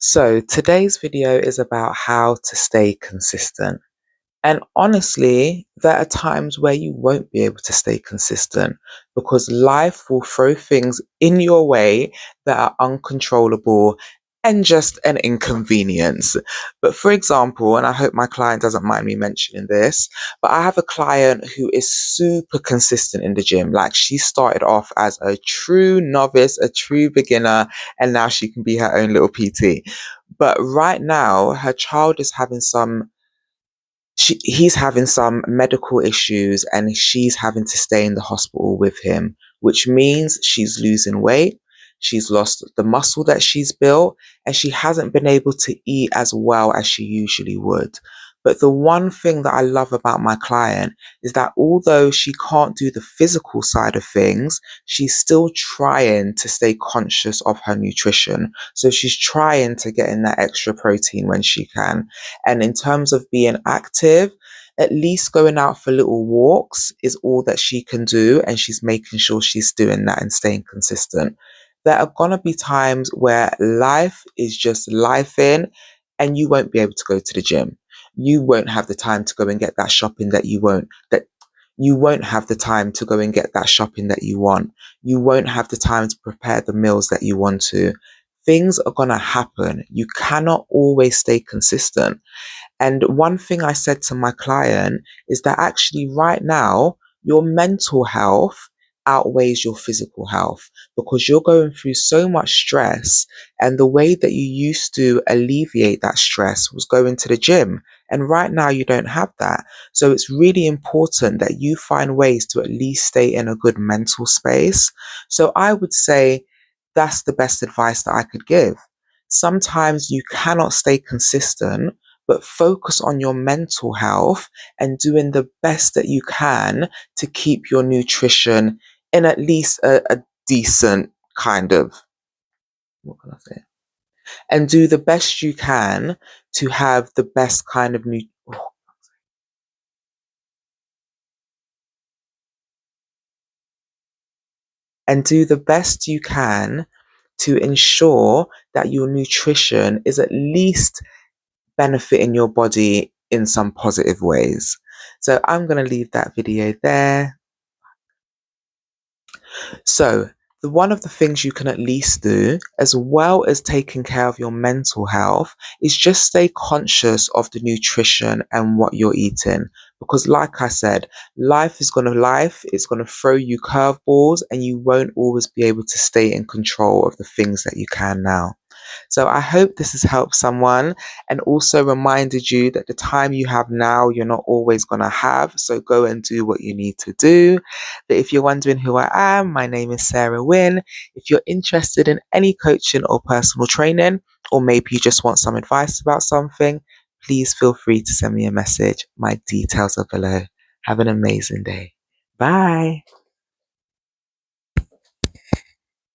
So today's video is about how to stay consistent. And honestly, there are times where you won't be able to stay consistent because life will throw things in your way that are uncontrollable and just an inconvenience. But for example, and I hope my client doesn't mind me mentioning this, but I have a client who is super consistent in the gym. Like she started off as a true novice, a true beginner, and now she can be her own little PT. But right now, her child is having he's having some medical issues and she's having to stay in the hospital with him, which means she's losing weight. She's lost the muscle that she's built and she hasn't been able to eat as well as she usually would. But the one thing that I love about my client is that although she can't do the physical side of things, she's still trying to stay conscious of her nutrition. So she's trying to get in that extra protein when she can. And in terms of being active, at least going out for little walks is all that she can do. And she's making sure she's doing that and staying consistent. There are going to be times where life is just life in and you won't be able to go to the gym. You won't have the time to go and get that shopping that you won't have the time to go and get that shopping that you want. You won't have the time to prepare the meals that you want to. Things are going to happen. You cannot always stay consistent. And one thing I said to my client is that actually right now, your mental health outweighs your physical health because you're going through so much stress. And the way that you used to alleviate that stress was going to the gym. And right now, you don't have that. So it's really important that you find ways to at least stay in a good mental space. So I would say that's the best advice that I could give. Sometimes you cannot stay consistent, but focus on your mental health and doing the best that you can to keep your nutrition in at least a decent kind of, what can I say? And do the best you can to have the best kind of and do the best you can to ensure that your nutrition is at least benefiting your body in some positive ways. So I'm going to leave that video there. So, one of the things you can at least do, as well as taking care of your mental health, is just stay conscious of the nutrition and what you're eating. Because, like I said, it's going to throw you curveballs, and you won't always be able to stay in control of the things that you can now. So I hope this has helped someone and also reminded you that the time you have now, you're not always going to have. So go and do what you need to do. But if you're wondering who I am, my name is Sarah Wynn. If you're interested in any coaching or personal training, or maybe you just want some advice about something, please feel free to send me a message. My details are below. Have an amazing day. Bye.